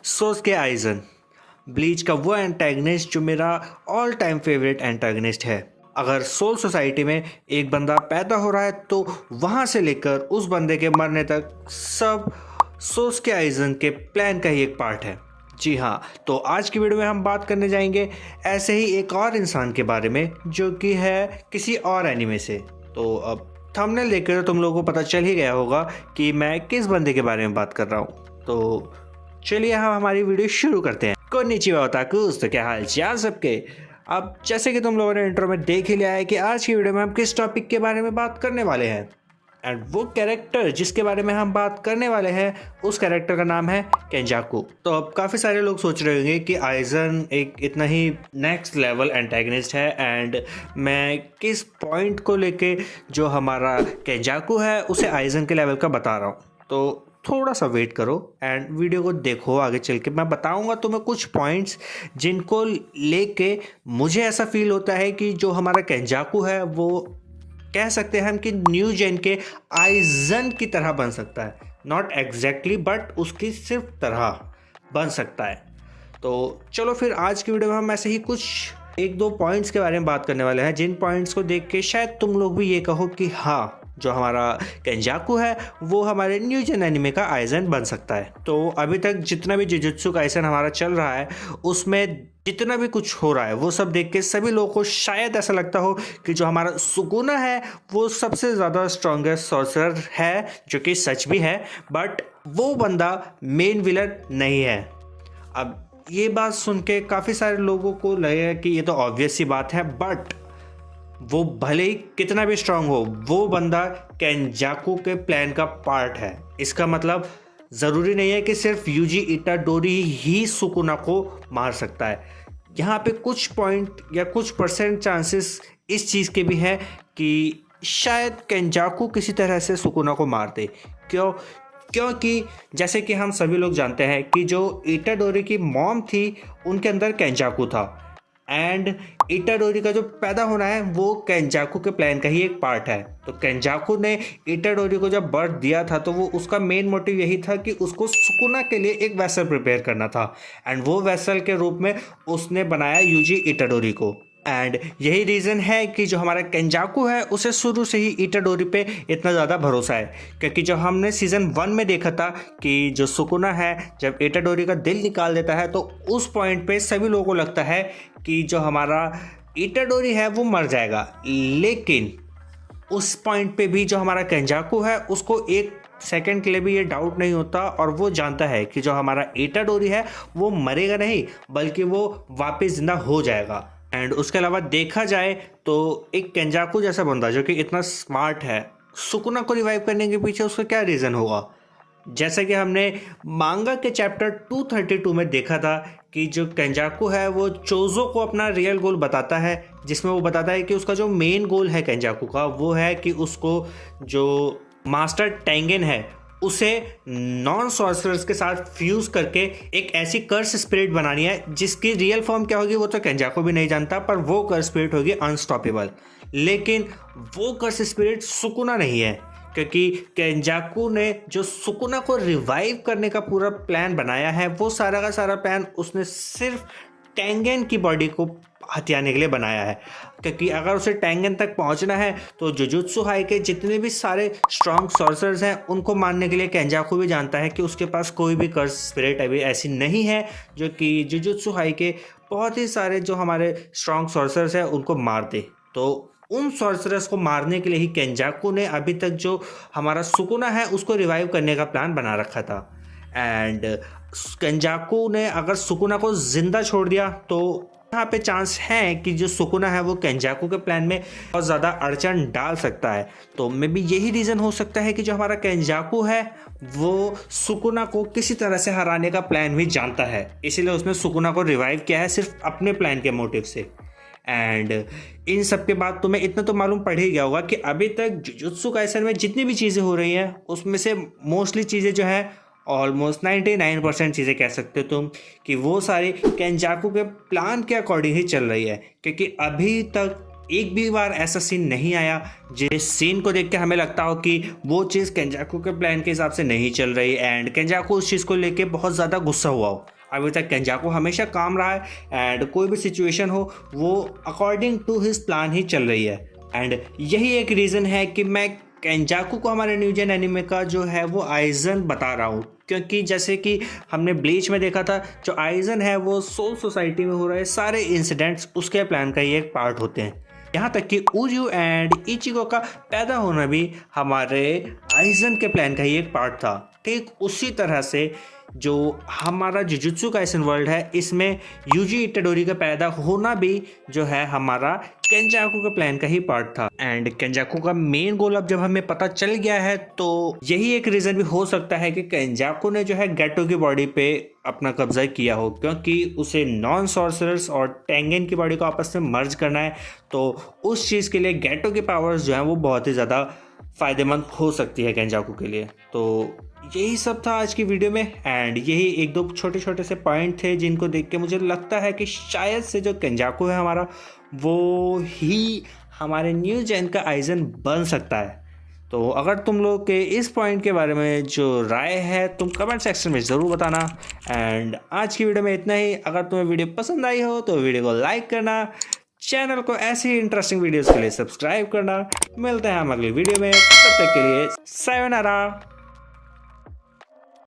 सोस्के eigen, bleach का वो antagonist जो मेरा ऑल टाइम फेवरेट एंटागनिस्ट है। अगर सोल सोसाइटी में एक बंदा पैदा हो रहा है तो वहाँ से लेकर उस बंदे के मरने तक सब सोस्के आइजन के प्लान का ही एक पार्ट है। जी हाँ, तो आज की वीडियो में हम बात करने जाएंगे ऐसे ही एक और इंसान के बारे में जो कि है किसी और एनिमे से। तो अब थंबनेल देखकर तुम लोगों को पता चल ही गया होगा कि मैं किस बंदे के बारे में बात कर रहा हूँ। तो चलिए हम हमारी वीडियो शुरू करते हैं। कोन्निचिवा ओताकुस, तो क्या हाल चाल सबके। अब जैसे कि तुम लोगों ने इंट्रो में देख ही लिया है कि आज की वीडियो में हम किस टॉपिक के बारे में बात करने वाले हैं, एंड वो कैरेक्टर जिसके बारे में हम बात करने वाले हैं उस कैरेक्टर का नाम है केंजाकू। तो अब काफ़ी सारे लोग सोच रहे होंगे कि आइजन एक इतना ही नेक्स्ट लेवल एंटागनिस्ट है, एंड मैं किस पॉइंट को लेके जो हमारा केंजाकू है उसे आइजन के लेवल का बता रहा हूँ। तो थोड़ा सा वेट करो एंड वीडियो को देखो, आगे चल के मैं बताऊंगा तुम्हें कुछ पॉइंट्स जिनको लेके मुझे ऐसा फील होता है कि जो हमारा केंजाकू है वो कह सकते हैं हम कि न्यू जेन के आइजन की तरह बन सकता है। नॉट एग्जैक्टली बट उसकी सिर्फ तरह बन सकता है। तो चलो फिर आज की वीडियो में हम ऐसे ही कुछ एक दो पॉइंट्स के बारे में बात करने वाले हैं जिन पॉइंट्स को देख के शायद तुम लोग भी ये कहो कि हाँ, जो हमारा केंजाकू है वो हमारे न्यू जेन एनिमे का आइजन बन सकता है। तो अभी तक जितना भी जुजुत्सु काइसेन हमारा चल रहा है उसमें जितना भी कुछ हो रहा है वो सब देख के सभी लोगों को शायद ऐसा लगता हो कि जो हमारा सुकुना है वो सबसे ज़्यादा स्ट्रॉन्गेस्ट सॉर्सरर है, जो कि सच भी है, बट वो बंदा मेन विलन नहीं है। अब ये बात सुन के काफ़ी सारे लोगों को लगेगा कि ये तो ऑब्वियस सी बात है, बट वो भले ही कितना भी स्ट्रांग हो वो बंदा केंजाकू के प्लान का पार्ट है। इसका मतलब ज़रूरी नहीं है कि सिर्फ यूजी इटाडोरी ही सुकुना को मार सकता है। यहाँ पे कुछ पॉइंट या कुछ परसेंट चांसेस इस चीज़ के भी हैं कि शायद केंजाकू किसी तरह से सुकुना को मार दे। क्योंकि जैसे कि हम सभी लोग जानते हैं कि जो इटाडोरी की मॉम थी उनके अंदर केंजाकू था, एंड इटाडोरी का जो पैदा होना है वो केंजाकू के प्लान का ही एक पार्ट है। तो केंजाकू ने इटाडोरी को जब बर्थ दिया था तो वो उसका मेन मोटिव यही था कि उसको सुकुना के लिए एक वेसल प्रिपेयर करना था, एंड वो वेसल के रूप में उसने बनाया यूजी इटाडोरी को। एंड यही रीज़न है कि जो हमारा केंजाकू है उसे शुरू से ही इटाडोरी पे इतना ज़्यादा भरोसा है, क्योंकि जो हमने सीज़न 1 में देखा था कि जो सुकुना है जब इटाडोरी का दिल निकाल देता है तो उस पॉइंट पे सभी लोगों को लगता है कि जो हमारा इटाडोरी है वो मर जाएगा, लेकिन उस पॉइंट पे भी जो हमारा केंजाकू है उसको एक सेकंड के लिए भी ये डाउट नहीं होता, और वो जानता है कि जो हमारा इटाडोरी है वो मरेगा नहीं बल्कि वो वापस जिंदा हो जाएगा। एंड उसके अलावा देखा जाए तो एक केंजाकू जैसा बंदा जो कि इतना स्मार्ट है, सुकुना को रिवाइव करने के पीछे उसका क्या रीज़न होगा। जैसे कि हमने मांगा के चैप्टर 232 में देखा था कि जो केंजाकू है वो चोजो को अपना रियल गोल बताता है, जिसमें वो बताता है कि उसका जो मेन गोल है केंजाकू का वो है कि उसको जो मास्टर टेंगेन है उसे नॉन सॉर्सरर्स के साथ फ्यूज करके एक ऐसी कर्स स्पिरिट बनानी है जिसकी रियल फॉर्म क्या होगी वो तो केंजाकू भी नहीं जानता, पर वो कर्स स्पिरिट होगी अनस्टॉपेबल। लेकिन वो कर्स स्पिरिट सुकुना नहीं है, क्योंकि केंजाकू ने जो सुकुना को रिवाइव करने का पूरा प्लान बनाया है वो सारा का सारा प्लान उसने सिर्फ टेंगेन की बॉडी को हथियाने के लिए बनाया है। क्योंकि अगर उसे टेंगेन तक पहुंचना है तो जुजुत्सु हाई के जितने भी सारे स्ट्रॉन्ग सॉर्सरर्स हैं उनको मारने के लिए केंजाकू भी जानता है कि उसके पास कोई भी कर्स स्पिरिट अभी ऐसी नहीं है जो कि जुजुत्सु हाई के बहुत ही सारे जो हमारे स्ट्रॉन्ग सॉर्सरर्स हैं उनको मार दे। तो उन सॉर्सरर्स को मारने के लिए ही केंजाकू ने अभी तक जो हमारा सुकुना है उसको रिवाइव करने का प्लान बना रखा था। एंड केंजाकू ने अगर सुकुना को जिंदा छोड़ दिया तो यहाँ पे चांस है कि जो सुकुना है वो केंजाकू के प्लान में बहुत ज़्यादा अड़चन डाल सकता है। तो मे भी यही रीज़न हो सकता है कि जो हमारा केंजाकू है वो सुकुना को किसी तरह से हराने का प्लान भी जानता है, इसीलिए उसने सुकुना को रिवाइव किया है सिर्फ अपने प्लान के मोटिव से। एंड इन सब के बाद तुम्हें इतना तो मालूम पड़ ही गया होगा कि अभी तक जुजुत्सु काइसेन में जितनी भी चीज़ें हो रही हैं उसमें से मोस्टली चीज़ें जो है ऑलमोस्ट 99% चीज़ें कह सकते हो तुम कि वो सारी केंजाकू के प्लान के अकॉर्डिंग ही चल रही है। क्योंकि अभी तक एक भी बार ऐसा सीन नहीं आया जिस सीन को देख के हमें लगता हो कि वो चीज़ केंजाकू के प्लान के हिसाब से नहीं चल रही एंड केंजाकू उस चीज़ को लेके बहुत ज़्यादा गुस्सा हुआ हो। अभी तक केंजाकू हमेशा काम रहा है एंड कोई भी सिचुएशन हो वो अकॉर्डिंग टू हिज प्लान ही चल रही है। एंड यही एक रीज़न है कि मैं केंजाकू को हमारे न्यू जेन एनिमे का जो है वो आइजन बता रहा हूँ, क्योंकि जैसे कि हमने ब्लीच में देखा था, जो आइजन है वो सोल सोसाइटी में हो रहे सारे इंसिडेंट्स उसके प्लान का ही एक पार्ट होते हैं। यहाँ तक कि उजू एंड इचिगो का पैदा होना भी हमारे आइजन के प्लान का ही एक पार्ट था। ठीक उसी तरह से जो हमारा जुजुत्सु काइसन वर्ल्ड है, इसमें यूजी इटाडोरी का पैदा होना भी जो है हमारा केंजाकू के प्लान का ही पार्ट था। एंड केंजाकू का मेन गोल अब जब हमें पता चल गया है तो यही एक रीज़न भी हो सकता है कि केंजाकू ने जो है गेटो की बॉडी पे अपना कब्जा किया हो, क्योंकि उसे नॉन सॉर्सरर्स और टेंगेन की बॉडी को आपस में मर्ज करना है। तो उस चीज़ के लिए गेटो की पावर्स जो हैं वो बहुत ही ज़्यादा फ़ायदेमंद हो सकती है केंजाकू के लिए। तो यही सब था आज की वीडियो में एंड यही एक दो छोटे छोटे से पॉइंट थे जिनको देख के मुझे लगता है कि शायद से जो केंजाकू है हमारा वो ही हमारे न्यू जेन का आइजन बन सकता है। तो अगर तुम लोग के इस पॉइंट के बारे में जो राय है तुम कमेंट सेक्शन में ज़रूर बताना। एंड आज की वीडियो में इतना ही। अगर तुम्हें वीडियो पसंद आई हो तो वीडियो को लाइक करना, चैनल को ऐसी ही इंटरेस्टिंग वीडियोस के लिए सब्सक्राइब करना। मिलते हैं हम अगली वीडियो में, तब तक के लिए सायोनारा।